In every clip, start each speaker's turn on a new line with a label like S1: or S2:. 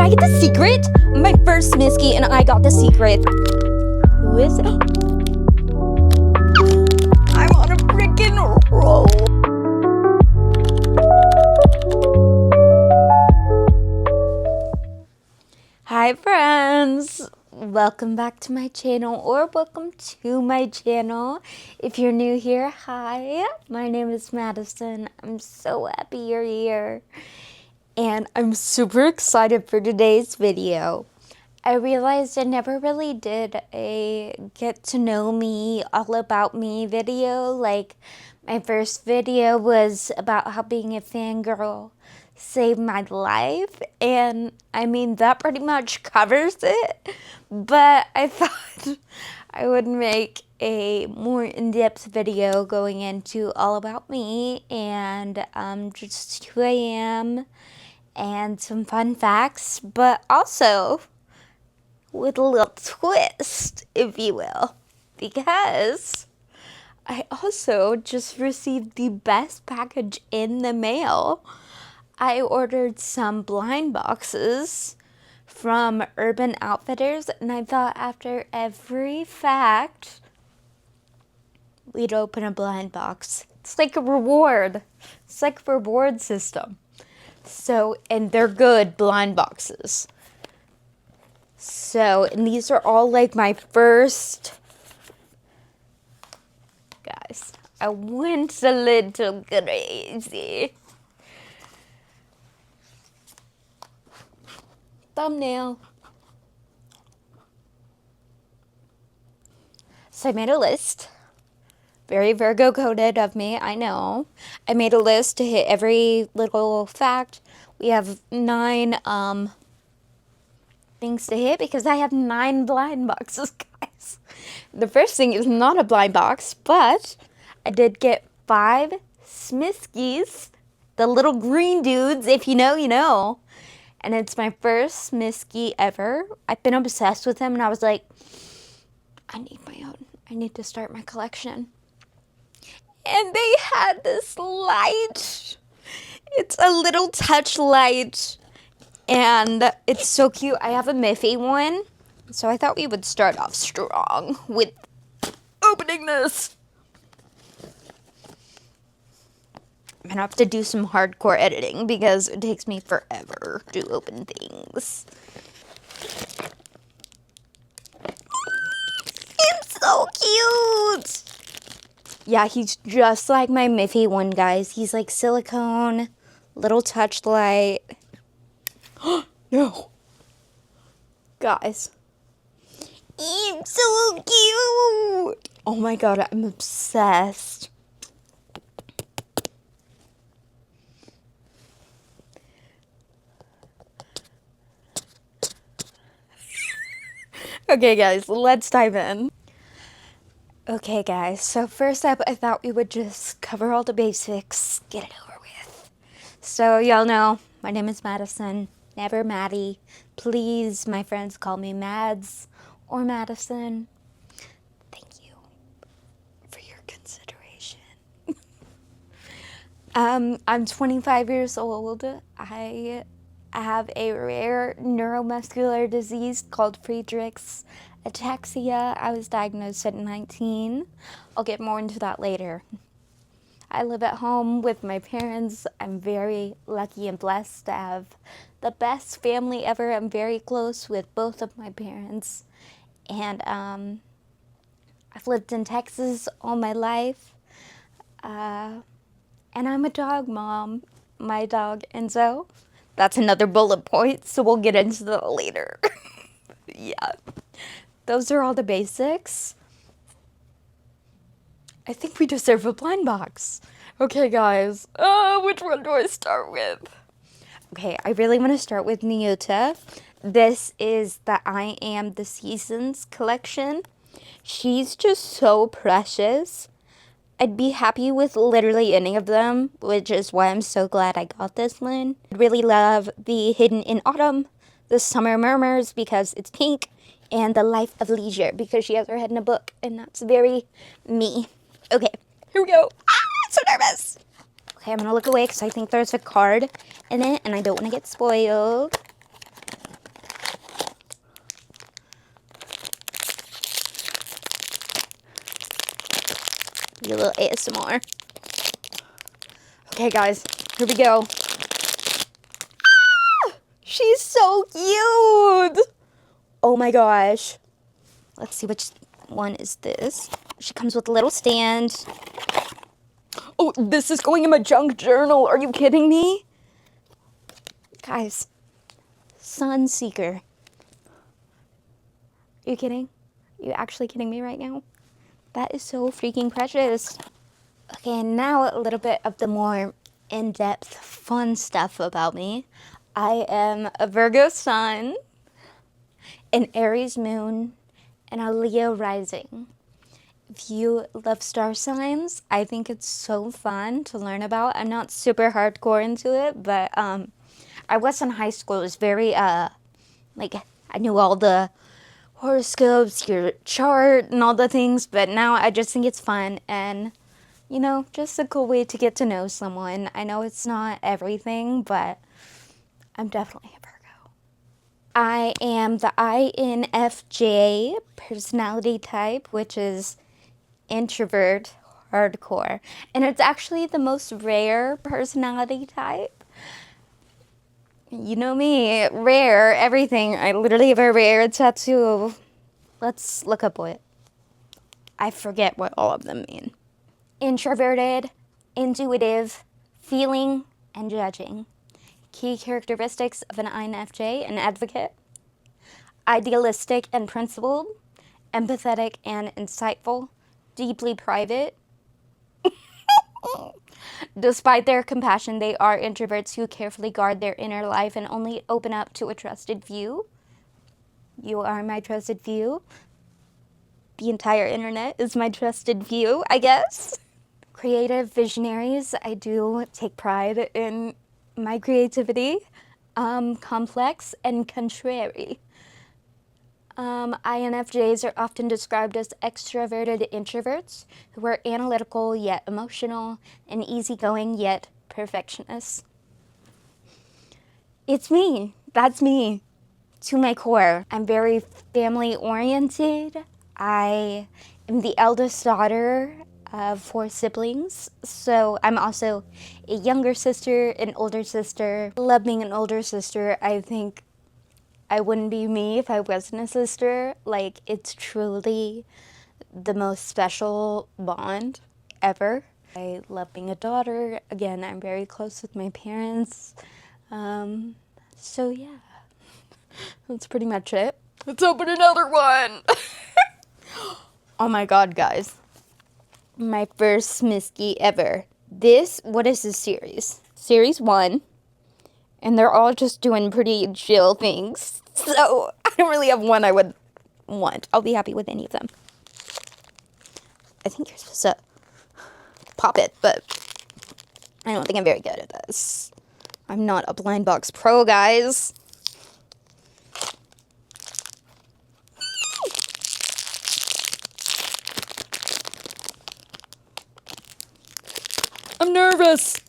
S1: I get the secret? My first Smisky and I got the secret. Who is it? I'm on a freaking roll. Hi friends. Welcome back to my channel, or welcome to my channel. If you're new here, hi. My name is Madison. I'm so happy you're here. And I'm super excited for today's video. I realized I never really did a get to know me, all about me video. Like, my first video was about how being a fangirl saved my life. And I mean, that pretty much covers it. But I thought I would make a more in-depth video going into all about me and just who I am and some fun facts, but also with a little twist, if you will, because I also just received the best package in the mail. I ordered some blind boxes from Urban Outfitters, and I thought after every fact, we'd open a blind box. It's like a reward. It's like a reward system. So, and they're good blind boxes. So, and these are all like my first, guys, I went a little crazy. Thumbnail. So I made a list. Very Virgo coded of me, I know. I made a list to hit every little fact. We have 9 things to hit because I have 9 blind boxes, guys. The first thing is not a blind box, but I did get 5 Smiskies, the little green dudes. If you know, you know. And it's my first Smisky ever. I've been obsessed with them, and I was like, I need my own. I need to start my collection. And they had this light. It's a little touch light. And it's so cute. I have a Miffy one. So I thought we would start off strong with opening this. I'm gonna have to do some hardcore editing because it takes me forever to open things. It's so cute. Yeah, he's just like my Miffy one, guys. He's like silicone, little touch light. No. Guys. It's so cute. Oh my god, I'm obsessed. Okay, guys, let's dive in. Okay, guys, so first up, I thought we would just cover all the basics, get it over with. So, y'all know, my name is Madison, never Maddie. Please, my friends call me Mads or Madison. Thank you for your consideration. I'm 25 years old. I have a rare neuromuscular disease called Friedreich's ataxia. I was diagnosed at 19. I'll get more into that later. I live at home with my parents. I'm very lucky and blessed to have the best family ever. I'm very close with both of my parents. And I've lived in Texas all my life. And I'm a dog mom. My dog, Enzo. That's another bullet point, so we'll get into that later. Yeah. Those are all the basics. I think we deserve a blind box. Okay, guys. Which one do I start with? Okay, I really want to start with Nyota. This is the I Am the Seasons collection. She's just so precious. I'd be happy with literally any of them, which is why I'm so glad I got this one. I really love the Hidden in Autumn, the Summer Murmurs because it's pink, and the Life of Leisure because she has her head in a book, and that's very me. Okay, here we go. Ah, I'm so nervous. Okay, I'm gonna look away because I think there's a card in it, and I don't want to get spoiled. do a little ASMR. Okay, guys, here we go. Ah! She's so cute! Oh my gosh. Let's see which one is this. She comes with a little stand. Oh, this is going in my junk journal. Are you kidding me? Guys, Sunseeker. Are you kidding? Are you actually kidding me right now? That is so freaking precious. Okay, now a little bit of the more in-depth fun stuff about me. I am a Virgo sun, an Aries moon, and a Leo rising. If you love star signs, I think it's so fun to learn about. I'm not super hardcore into it, but I was in high school. It was very, like, I knew all the horoscopes, your chart, and all the things, but now I just think it's fun and, you know, just a cool way to get to know someone. I know it's not everything, but I'm definitely a Virgo. I am the INFJ personality type, which is introvert hardcore. And it's actually the most rare personality type. You know me, rare, everything. I literally have a rare tattoo. Let's look up what. I forget what all of them mean. Introverted, intuitive, feeling, and judging. Key characteristics of an INFJ, an advocate. Idealistic and principled, empathetic and insightful, deeply private. Despite their compassion, they are introverts who carefully guard their inner life and only open up to a trusted few. You are my trusted few. The entire internet is my trusted few, I guess. Creative visionaries, I do take pride in my creativity. Complex and contrary. INFJs are often described as extroverted introverts who are analytical yet emotional and easygoing yet perfectionists. It's me. That's me. To my core. I'm very family oriented. I am the eldest daughter of 4 siblings, so I'm also a younger sister, an older sister. I love being an older sister. I think I wouldn't be me if I wasn't a sister. Like, it's truly the most special bond ever. I love being a daughter. Again, I'm very close with my parents. So yeah, that's pretty much it. Let's open another one. Oh my god, guys. My first Smisky ever. What is this series? Series 1. And they're all just doing pretty chill things. So I don't really have one I would want. I'll be happy with any of them. I think you're supposed to pop it, but I don't think I'm very good at this. I'm not a blind box pro, guys. I'm nervous.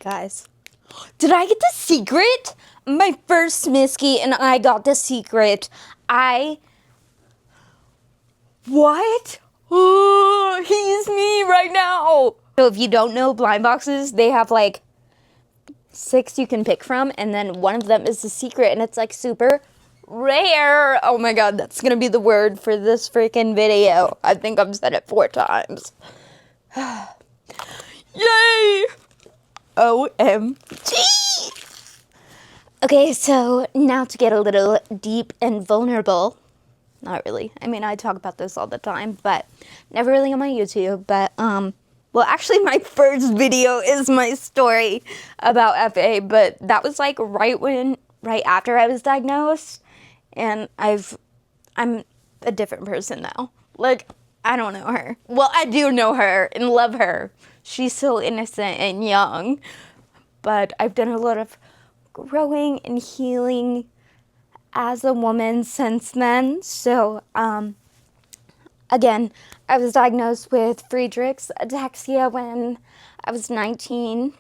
S1: Guys, did I get the secret? My first Smisky and I got the secret. What? Oh, he's me right now. So if you don't know blind boxes, they have like 6 you can pick from, and then one of them is the secret, and it's like super rare. Oh my god, that's gonna be the word for this freaking video. I think I've said it 4 times. Yay! OMG! Okay, so now to get a little deep and vulnerable. Not really. I mean, I talk about this all the time, but never really on my YouTube. But, well, actually, my first video is my story about FA, but that was like right after I was diagnosed, and I'm a different person now. Like, I don't know her. Well, I do know her and love her. She's so innocent and young, but I've done a lot of growing and healing as a woman since then. So, again, I was diagnosed with Friedreich's ataxia when I was 19.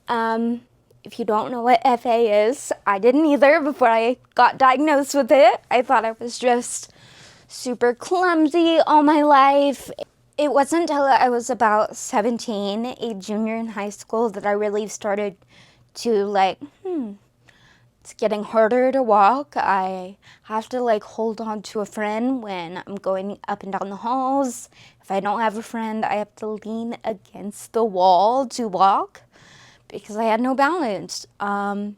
S1: If you don't know what FA is, I didn't either before I got diagnosed with it. I thought I was just super clumsy all my life. It wasn't until I was about 17, a junior in high school, that I really started to it's getting harder to walk. I have to hold on to a friend when I'm going up and down the halls. If I don't have a friend, I have to lean against the wall to walk because I had no balance. It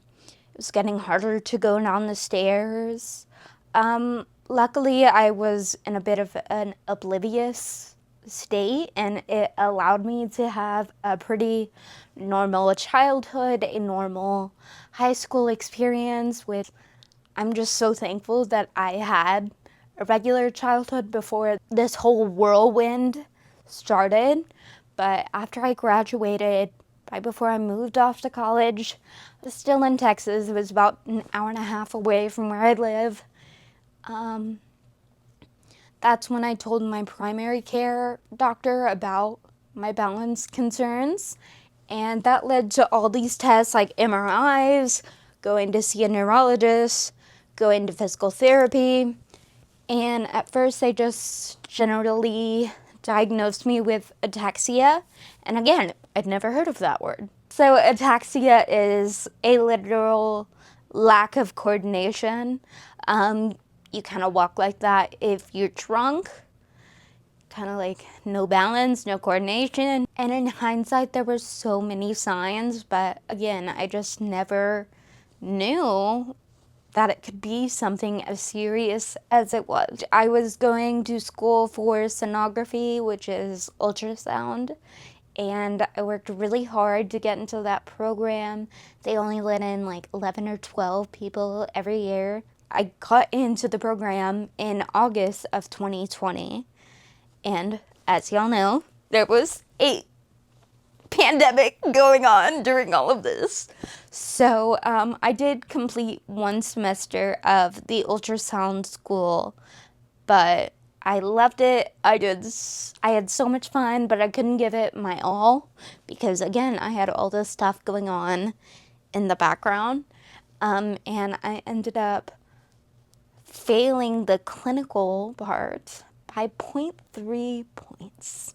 S1: was getting harder to go down the stairs. Luckily, I was in a bit of an oblivious state, and it allowed me to have a pretty normal childhood, a normal high school experience. I'm just so thankful that I had a regular childhood before this whole whirlwind started. But after I graduated, right before I moved off to college, I was still in Texas. It was about an hour and a half away from where I live. That's when I told my primary care doctor about my balance concerns. And that led to all these tests like MRIs, going to see a neurologist, going to physical therapy. And at first they just generally diagnosed me with ataxia. And again, I'd never heard of that word. So ataxia is a literal lack of coordination. You kind of walk like that if you're drunk, kind of no balance, no coordination. And in hindsight, there were so many signs, but again, I just never knew that it could be something as serious as it was. I was going to school for sonography, which is ultrasound, and I worked really hard to get into that program. They only let in 11 or 12 people every year. I got into the program in August of 2020, and as y'all know, there was a pandemic going on during all of this. So I did complete one semester of the ultrasound school, but I loved it. I had so much fun, but I couldn't give it my all because, again, I had all this stuff going on in the background, and I ended up failing the clinical part by 0.3 points.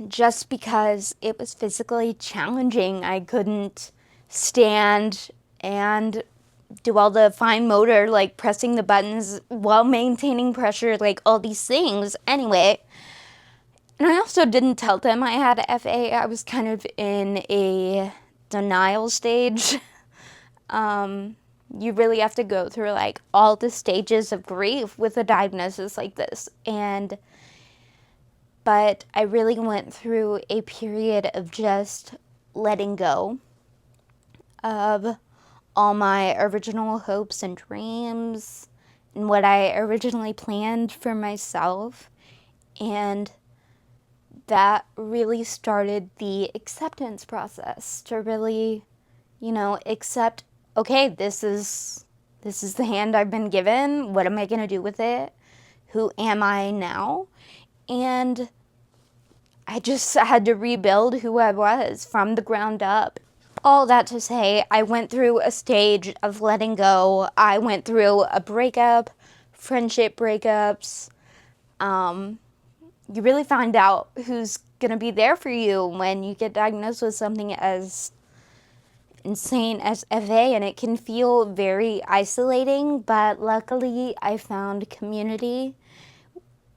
S1: Just because it was physically challenging. I couldn't stand and do all the fine motor, pressing the buttons while maintaining pressure, all these things. Anyway, and I also didn't tell them I had FA. I was kind of in a denial stage. You really have to go through all the stages of grief with a diagnosis like this. But I really went through a period of just letting go of all my original hopes and dreams and what I originally planned for myself. And that really started the acceptance process to really, accept, okay, this is the hand I've been given. What am I going to do with it? Who am I now? And I just had to rebuild who I was from the ground up. All that to say, I went through a stage of letting go. I went through a breakup, friendship breakups. You really find out who's going to be there for you when you get diagnosed with something as insane as FA, and it can feel very isolating, but luckily I found community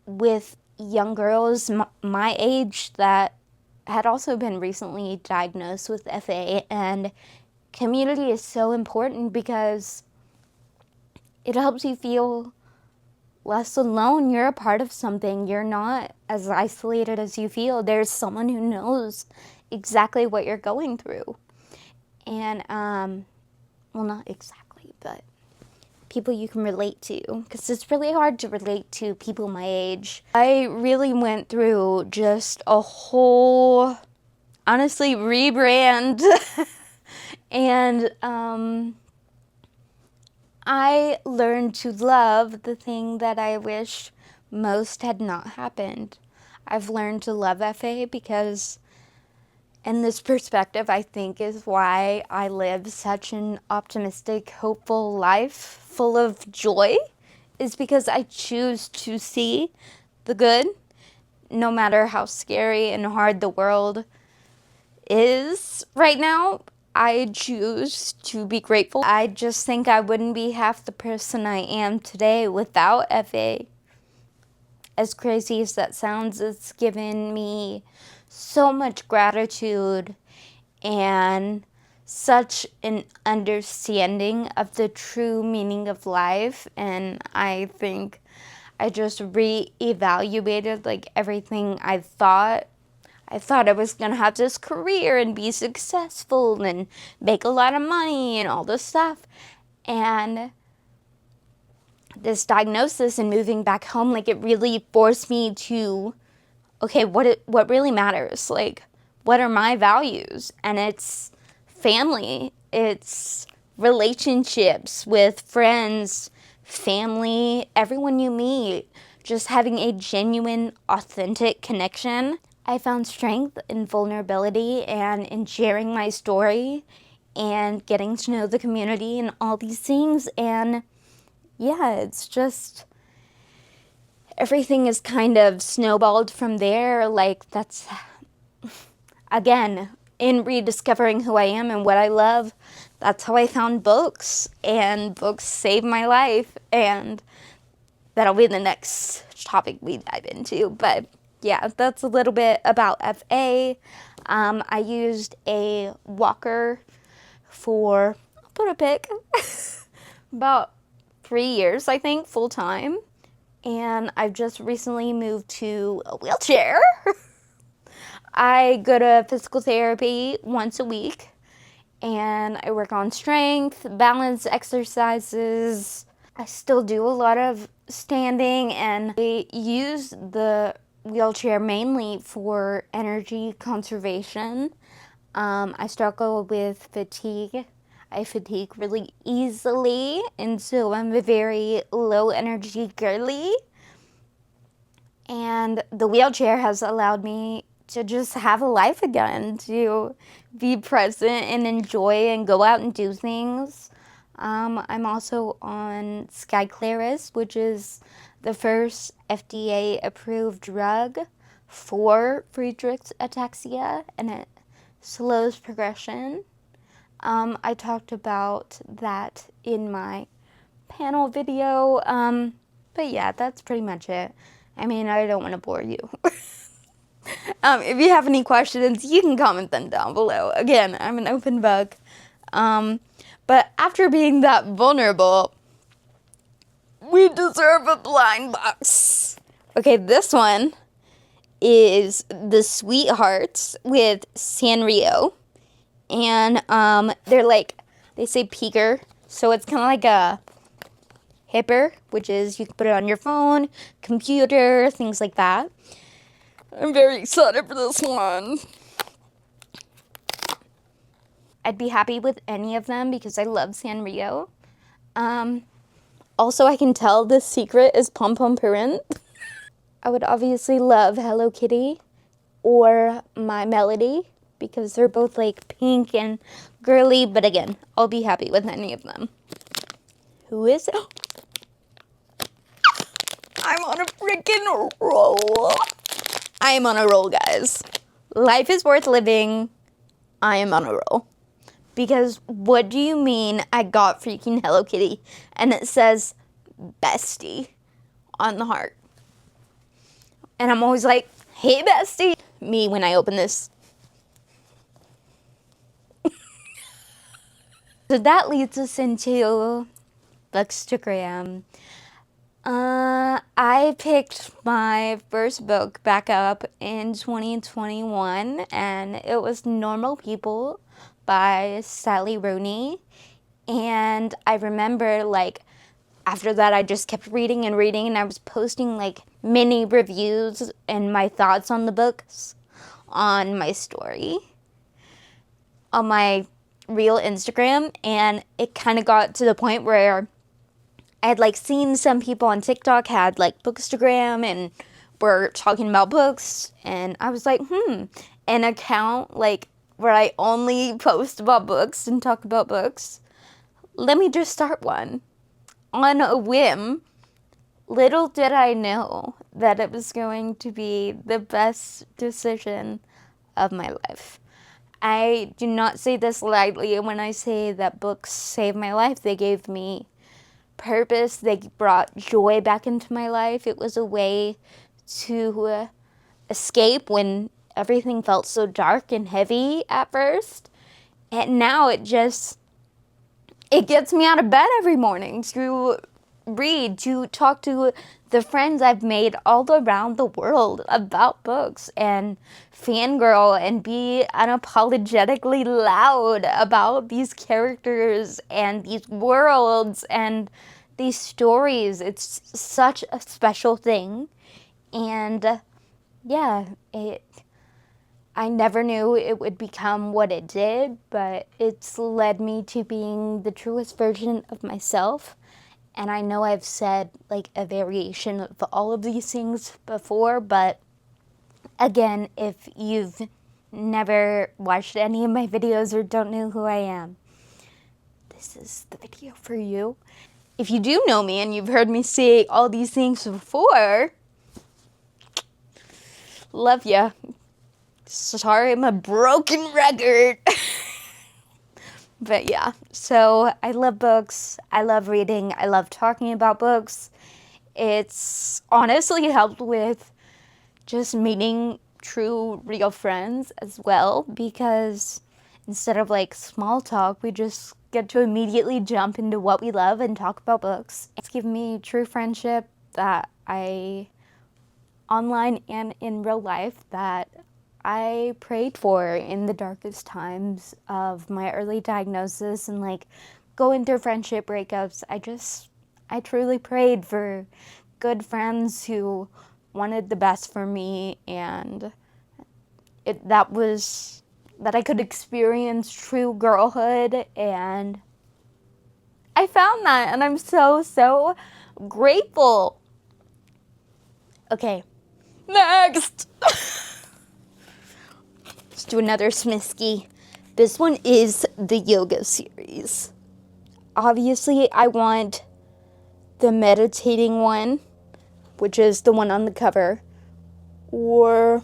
S1: with young girls my age that had also been recently diagnosed with FA, and community is so important because it helps you feel less alone. You're a part of something. You're not as isolated as you feel. There's someone who knows exactly what you're going through. And, well, not exactly, but people you can relate to, because it's really hard to relate to people my age. I really went through just a whole, honestly, rebrand. And I learned to love the thing that I wish most had not happened. I've learned to love FA because, and this perspective, I think, is why I live such an optimistic, hopeful life full of joy is because I choose to see the good, no matter how scary and hard the world is right now. I choose to be grateful. I just think I wouldn't be half the person I am today without FA. As crazy as that sounds, it's given me so much gratitude and such an understanding of the true meaning of life. And I think I just re-evaluated like everything I thought. I thought I was gonna have this career and be successful and make a lot of money and all this stuff. And this diagnosis and moving back home, like, it really forced me to, okay, what really matters? Like, what are my values? And it's family, it's relationships with friends, family, everyone you meet, just having a genuine, authentic connection. I found strength in vulnerability and in sharing my story and getting to know the community and all these things. And yeah, it's just, everything is kind of snowballed from there. Like, that's, again, in rediscovering who I am and what I love, that's how I found books, and books saved my life. And that'll be the next topic we dive into. But yeah, that's a little bit about FA. I used a walker for, I'll put a pic, about 3 years, I think, full time. And I've just recently moved to a wheelchair. I go to physical therapy once a week, and I work on strength, balance exercises. I still do a lot of standing, and I use the wheelchair mainly for energy conservation. I struggle with fatigue. I fatigue really easily, and so I'm a very low energy girly. And the wheelchair has allowed me to just have a life again, to be present and enjoy and go out and do things. I'm also on Skyclarys, which is the first FDA-approved drug for Friedreich's ataxia, and it slows progression. I talked about that in my panel video, but yeah, that's pretty much it. I mean, I don't want to bore you. If you have any questions, you can comment them down below. Again, I'm an open book. But after being that vulnerable, we deserve a blind box. Okay, this one is The Sweethearts with Sanrio. And they're like, they say peaker, so it's kind of like a hipper, which is you can put it on your phone, computer, things like that. I'm very excited for this one. I'd be happy with any of them because I love Sanrio. Also, I can tell the secret is Pom Pom Purin. I would obviously love Hello Kitty or My Melody because they're both like pink and girly, but again, I'll be happy with any of them. Who is it? I'm on a freaking roll. I am on a roll, guys. Life is worth living. I am on a roll. Because what do you mean I got freaking Hello Kitty and it says bestie on the heart? And I'm always like, hey bestie. Me when I open this. So that leads us into Bookstagram. I picked my first book back up in 2021, and it was Normal People by Sally Rooney. And I remember, like, after that, I just kept reading and reading, and I was posting, like, mini reviews and my thoughts on the books on my story, on my real Instagram, and it kind of got to the point where I had like seen some people on TikTok had like Bookstagram and were talking about books, and I was like, an account like where I only post about books and talk about books. Let me just start one. On a whim, Little did I know that it was going to be the best decision of my life. I do not say this lightly when I say that books saved my life. They gave me purpose. They brought joy back into my life. It was a way to escape when everything felt so dark and heavy at first. And now it gets me out of bed every morning to read, to talk to the friends I've made all around the world about books and fangirl and be unapologetically loud about these characters and these worlds and these stories. It's such a special thing. And yeah, I never knew it would become what it did, but it's led me to being the truest version of myself. And I know I've said like a variation of all of these things before, but again, if you've never watched any of my videos or don't know who I am, this is the video for you. If you do know me and you've heard me say all these things before, love ya. Sorry, I'm a broken record. But yeah, so I love books. I love reading. I love talking about books. It's honestly helped with just meeting true, real friends as well, because instead of like small talk, we just get to immediately jump into what we love and talk about books. It's given me true friendship that online and in real life, that I prayed for in the darkest times of my early diagnosis and like going through friendship breakups. I truly prayed for good friends who wanted the best for me, and that I could experience true girlhood, and I found that, and I'm so, so grateful. Okay, next. Let's do another Smisky. This one is the yoga series. Obviously, I want the meditating one, which is the one on the cover. Or,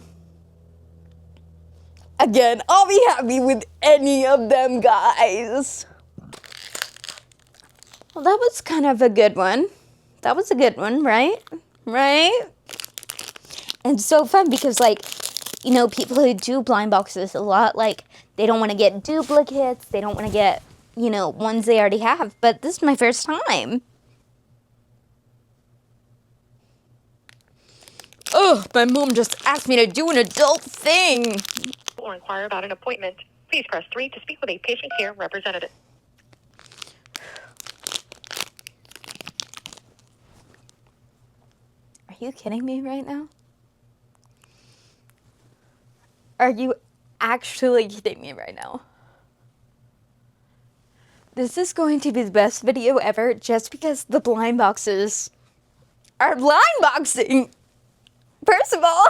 S1: again, I'll be happy with any of them, guys. Well, that was kind of a good one. That was a good one, right? Right? And so fun because, like, you know, people who do blind boxes a lot, like, they don't want to get duplicates. They don't want to get, you know, ones they already have. But this is my first time. Oh, my mom just asked me to do an adult thing.
S2: Or inquire about an appointment, please press 3 to speak with a patient care representative.
S1: Are you kidding me right now? Are you actually kidding me right now? This is going to be the best video ever just because the blind boxes are blind boxing. First of all,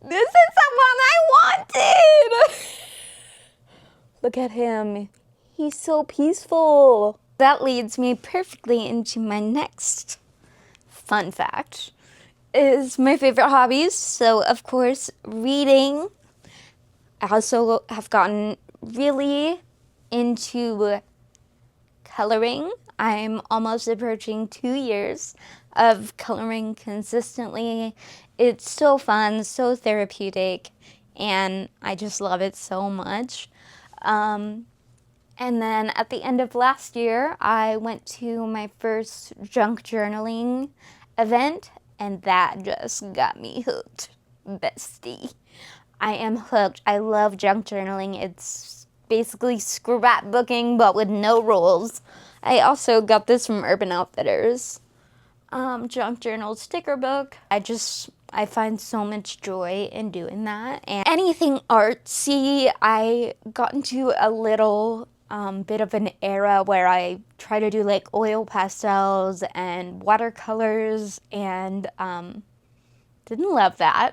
S1: this is the one I wanted. Look at him. He's so peaceful. That leads me perfectly into my next fun fact. Is my favorite hobbies. So, of course, reading. I also have gotten really into coloring. I'm almost approaching 2 years of coloring consistently. It's so fun, so therapeutic, and I just love it so much. And then at the end of last year, I went to my first junk journaling event, and that just got me hooked, bestie. I am hooked. I love junk journaling. It's basically scrapbooking, but with no rules. I also got this from Urban Outfitters. Junk journal sticker book. I find so much joy in doing that. And anything artsy, I got into a little bit of an era where I try to do like oil pastels and watercolors, and didn't love that.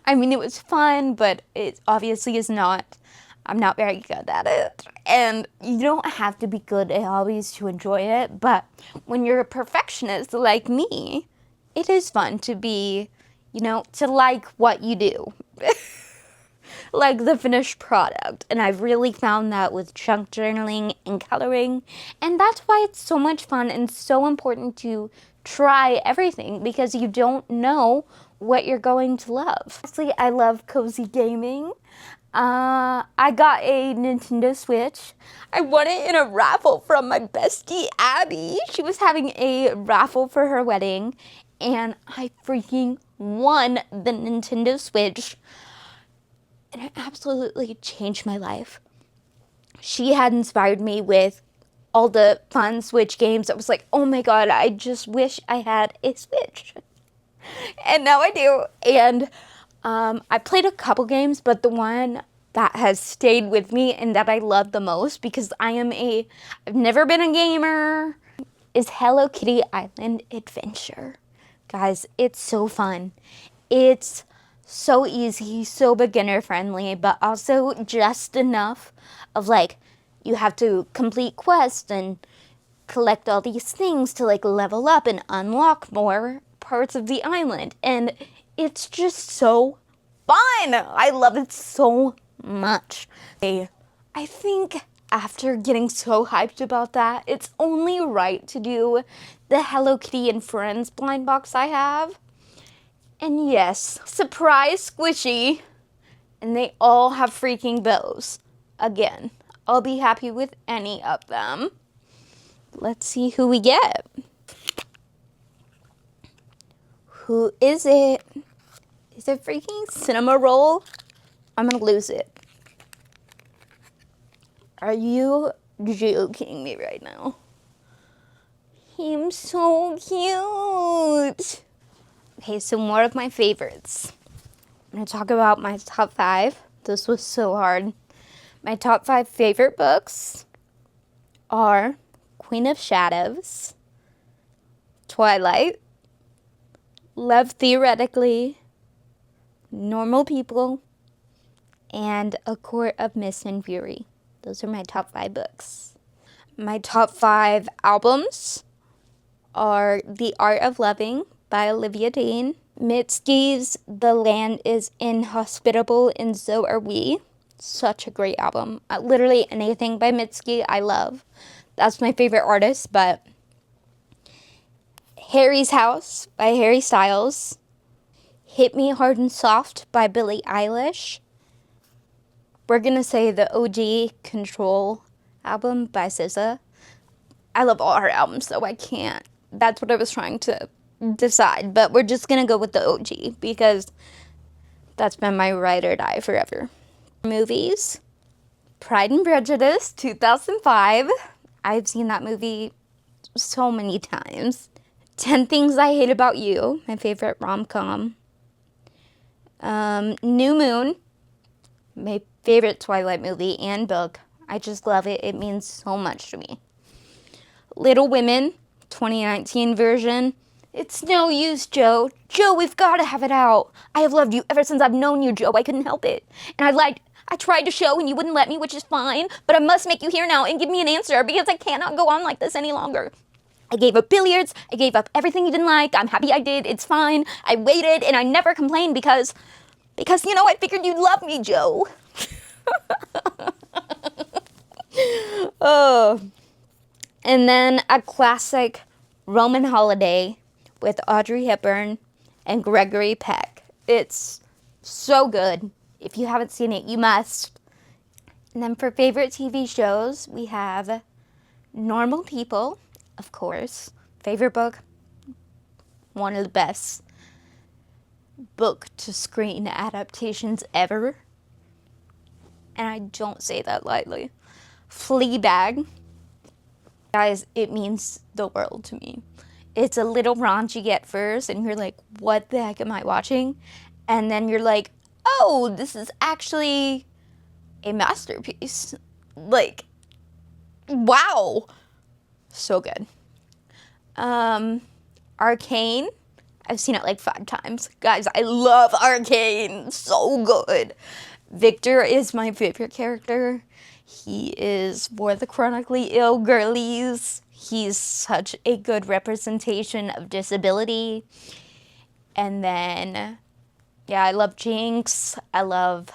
S1: I mean, it was fun, but it obviously is not I'm not very good at it. And you don't have to be good at hobbies to enjoy it, but when you're a perfectionist like me, it is fun to be, to like what you do. Like the finished product. And I've really found that with chunk journaling and coloring. And that's why it's so much fun and so important to try everything, because you don't know what you're going to love. Honestly, I love cozy gaming. I got a Nintendo Switch. I won it in a raffle from my bestie, Abby. She was having a raffle for her wedding, and I freaking won the Nintendo Switch. And it absolutely changed my life. She had inspired me with all the fun Switch games. I was like, oh my god, I just wish I had a Switch. And now I do. And I played a couple games, but the one that has stayed with me and that I love the most, because I've never been a gamer, is Hello Kitty Island Adventure. Guys, it's so fun. It's so easy, so beginner friendly, but also just enough of like, you have to complete quests and collect all these things to like level up and unlock more parts of the island. And it's just so fun. I love it so much. I think after getting so hyped about that, it's only right to do the Hello Kitty and Friends blind box I have. And yes, surprise squishy. And they all have freaking bows. Again, I'll be happy with any of them. Let's see who we get. Who is it? Is it freaking Cinnamoroll? I'm gonna lose it. Are you joking me right now? He's so cute. Okay, so more of my favorites. I'm gonna talk about my top 5. This was so hard. My top 5 favorite books are Queen of Shadows, Twilight, Love Theoretically, Normal People, and A Court of Mist and Fury. Those are my top 5 books. My top 5 albums are The Art of Loving by Olivia Dean, Mitski's The Land is Inhospitable and So Are We. Such a great album. Literally anything by Mitski I love. That's my favorite artist, but Harry's House by Harry Styles, Hit Me Hard and Soft by Billie Eilish. We're gonna say the OG Control album by SZA. I love all her albums, so I can't. That's what I was trying to decide, but we're just gonna go with the OG because that's been my ride or die forever. Movies. Pride and Prejudice, 2005. I've seen that movie so many times. 10 Things I Hate About You, my favorite rom-com. New Moon, my favorite Twilight movie and book. I just love it. It means so much to me. Little Women, 2019 version. It's no use, Joe. Joe, we've got to have it out. I have loved you ever since I've known you, Joe. I couldn't help it. And I tried to show and you wouldn't let me, which is fine. But I must make you hear now and give me an answer because I cannot go on like this any longer. I gave up billiards. I gave up everything you didn't like. I'm happy I did. It's fine. I waited and I never complained because I figured you'd love me, Joe. Oh. And then a classic Roman Holiday with Audrey Hepburn and Gregory Peck. It's so good. If you haven't seen it, you must. And then for favorite TV shows, we have Normal People, of course. Favorite book, one of the best book to screen adaptations ever. And I don't say that lightly. Fleabag. Guys, it means the world to me. It's a little raunchy at first, and you're like, what the heck am I watching? And then you're like, oh, this is actually a masterpiece. Like, wow. So good. Arcane. I've seen it like 5 times. Guys, I love Arcane. So good. Victor is my favorite character. He is for the chronically ill girlies. He's such a good representation of disability. And then, yeah, I love Jinx. I love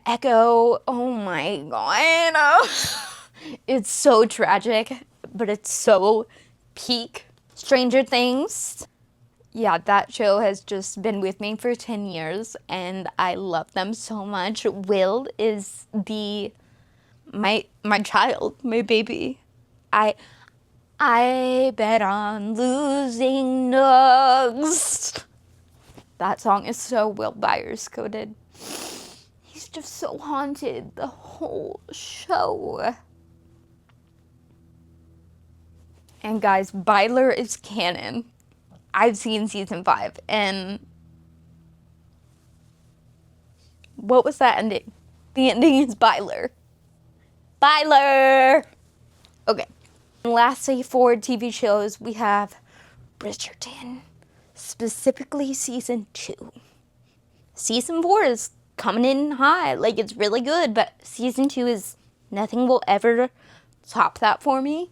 S1: Echo. Oh my god. It's so tragic, but it's so peak. Stranger Things. Yeah, that show has just been with me for 10 years and I love them so much. Will is my child, my baby. I bet on losing Nugs. That song is so Will Byers coded. He's just so haunted the whole show. And guys, Byler is canon. I've seen season 5 and what was that ending? The ending is Byler. Byler! Okay. And lastly, for TV shows, we have Bridgerton. Specifically season 2. Season 4 is coming in high. Like, it's really good, but season 2 is nothing will ever top that for me.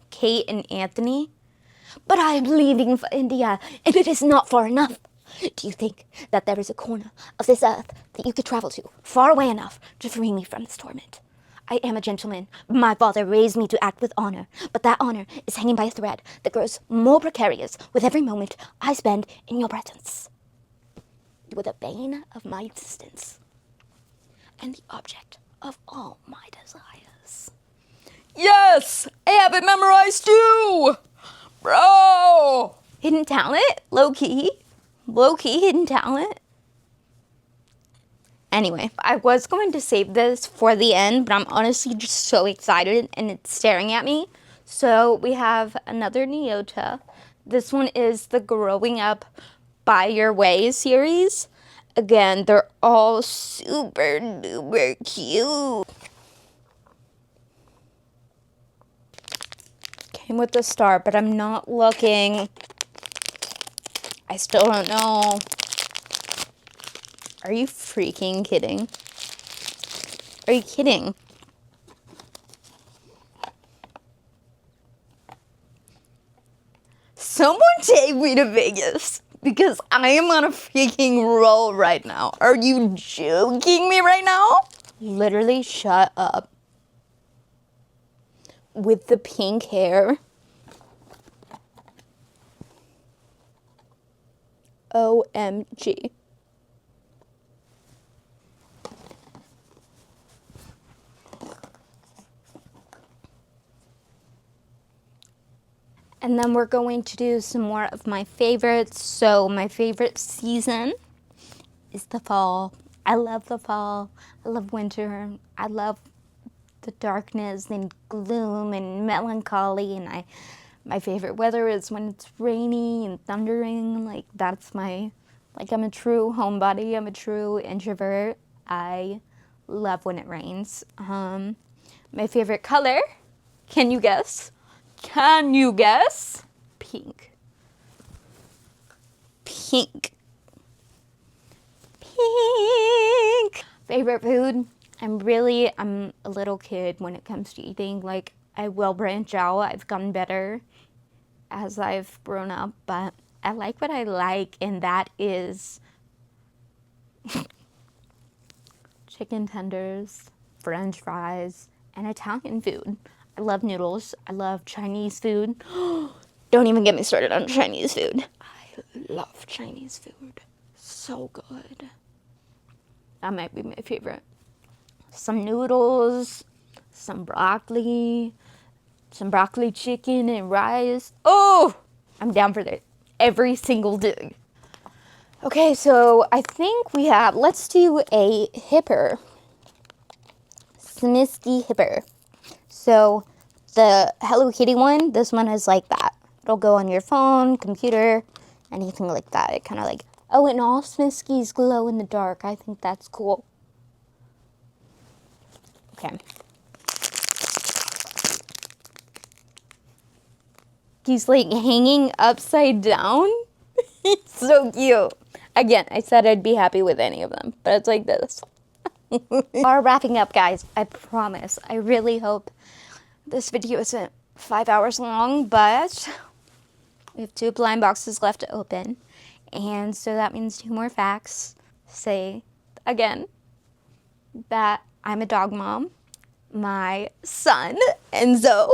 S1: Kate and Anthony. But I am leaving for India, and it is not far enough. Do you think that there is a corner of this earth that you could travel to, far away enough to free me from this torment? I am a gentleman. My father raised me to act with honor, but that honor is hanging by a thread that grows more precarious with every moment I spend in your presence. You are the bane of my existence, and the object of all my desires. Yes! I have it memorized too! Bro! Hidden talent? Low-key. Low-key hidden talent. Anyway, I was going to save this for the end, but I'm honestly just so excited and it's staring at me. So we have another Nyota. This one is the Growing Up By Your Way series. Again, they're all super duper cute. Came with the star, but I'm not looking. I still don't know. Are you freaking kidding? Are you kidding? Someone take me to Vegas because I am on a freaking roll right now. Are you joking me right now? Literally shut up. With the pink hair. OMG. And then we're going to do some more of my favorites. So my favorite season is the fall. I love the fall. I love winter. I love the darkness and gloom and melancholy. And my favorite weather is when it's rainy and thundering. Like that's I'm a true homebody. I'm a true introvert. I love when it rains. My favorite color, can you guess? Can you guess? Pink. Pink. Pink. Favorite food? I'm a little kid when it comes to eating. Like, I will branch out. I've gotten better as I've grown up, but I like what I like, and that is chicken tenders, French fries, and Italian food. I love noodles. I love Chinese food. Don't even get me started on Chinese food. I love Chinese food. So good. That might be my favorite. Some noodles, some broccoli chicken and rice. Oh, I'm down for that every single day. Okay, so I think let's do a hipper. Smisky hipper. So the Hello Kitty one, this one is like that. It'll go on your phone, computer, anything like that. It kind of like, oh, and all Smiskies glow in the dark. I think that's cool. Okay. He's like hanging upside down. He's so cute. Again, I said I'd be happy with any of them, but it's like this. We're wrapping up, guys. I promise. I really hope this video isn't 5 hours long, but we have 2 blind boxes left to open. And so that means 2 more facts. Say again that I'm a dog mom. My son, Enzo,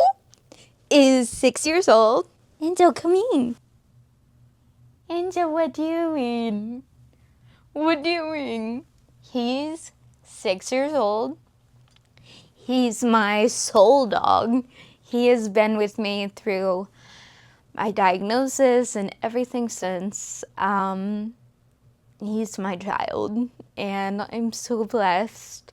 S1: is 6 years old. Enzo, come in. Enzo, what doing? What doing? He's 6 years old. He's my soul dog. He has been with me through my diagnosis and everything since. He's my child, and I'm so blessed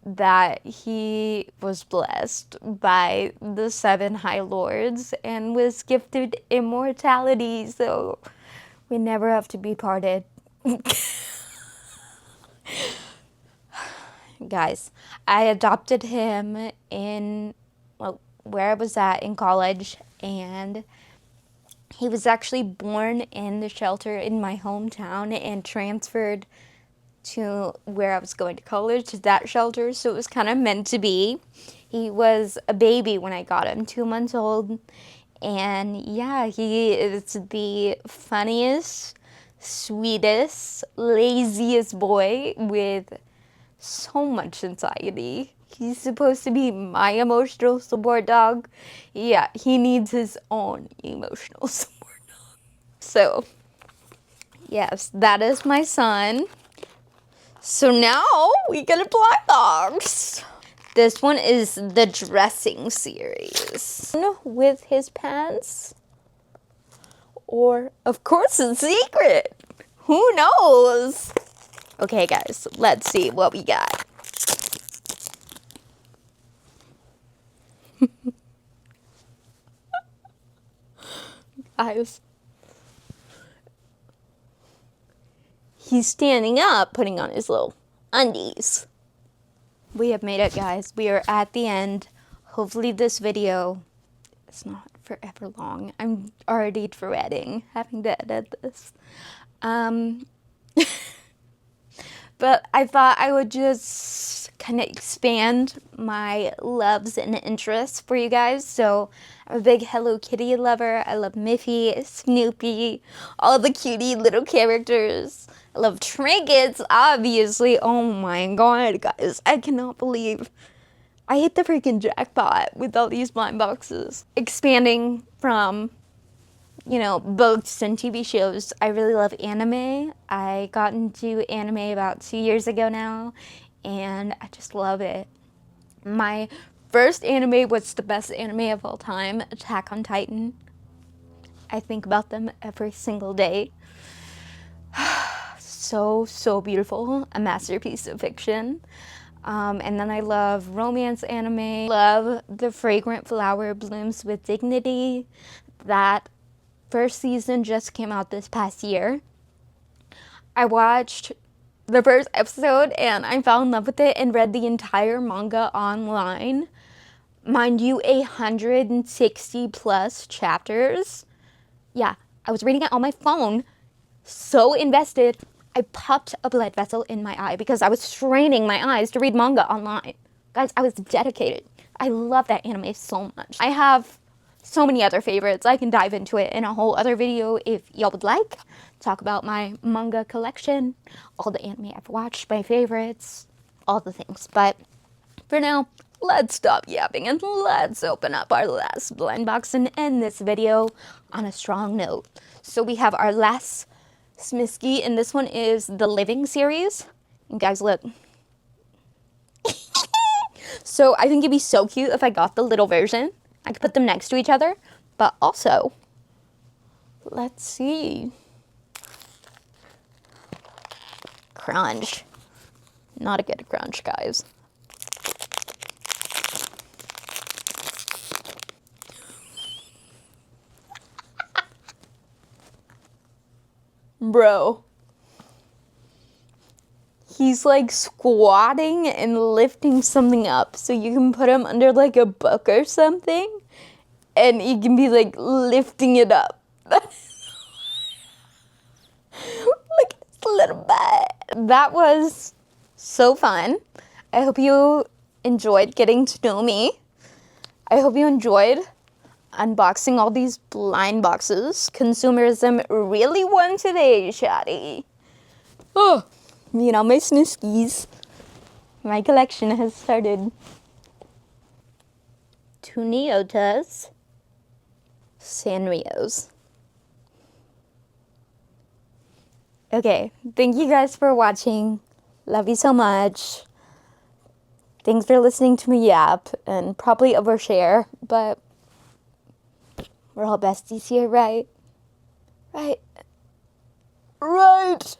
S1: that he was blessed by the 7 High Lords and was gifted immortality, so we never have to be parted. Guys, I adopted him in, well, where I was at in college, and he was actually born in the shelter in my hometown and transferred to where I was going to college, to that shelter, so it was kind of meant to be. He was a baby when I got him, 2 months old, and yeah, he is the funniest, sweetest, laziest boy with so much anxiety. He's supposed to be my emotional support dog. Yeah, he needs his own emotional support dog. So, yes, that is my son. So now we get a blind box. This one is the dressing series. With his pants. Or, of course, a secret. Who knows? Okay, guys, let's see what we got. Guys. He's standing up, putting on his little undies. We have made it, guys. We are at the end. Hopefully this video is not forever long. I'm already dreading having to edit this. But I thought I would just kind of expand my loves and interests for you guys. So I'm a big Hello Kitty lover. I love Miffy, Snoopy, all the cutie little characters. I love trinkets, obviously. Oh my god, guys. I cannot believe I hit the freaking jackpot with all these blind boxes. Expanding from, you know, books and TV shows, I really love anime. I got into anime about 2 years ago now, and I just love it. My first anime was the best anime of all time, Attack on Titan. I think about them every single day. So beautiful, a masterpiece of fiction. And then I love romance anime, love The Fragrant Flower Blooms with Dignity. That first season just came out this past year. I watched the first episode and I fell in love with it and read the entire manga online. Mind you, 160 plus chapters. Yeah, I was reading it on my phone, so invested. I popped a blood vessel in my eye because I was straining my eyes to read manga online. Guys, I was dedicated. I love that anime so much. I have so many other favorites. I can dive into it in a whole other video if y'all would like. Talk about my manga collection, all the anime I've watched, my favorites, all the things. But for now, let's stop yapping and let's open up our last blind box and end this video on a strong note. So we have our last Smisky, and this one is the Living series. And guys, look. So I think it'd be so cute if I got the little version. I could put them next to each other, but also, let's see. Crunch. Not a good crunch, guys. Bro. He's like squatting and lifting something up. So you can put him under like a book or something. And he can be like lifting it up. a little bit. That was so fun. I hope you enjoyed getting to know me. I hope you enjoyed unboxing all these blind boxes. Consumerism really won today, Shadi. Oh, you know, my snooskies. My collection has started. 2 Neotas. Sanrios. Okay, thank you guys for watching. Love you so much. Thanks for listening to me yap and probably overshare, but we're all besties here, right? Right. Right.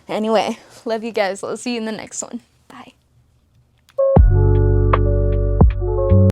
S1: Anyway, love you guys. I'll see you in the next one.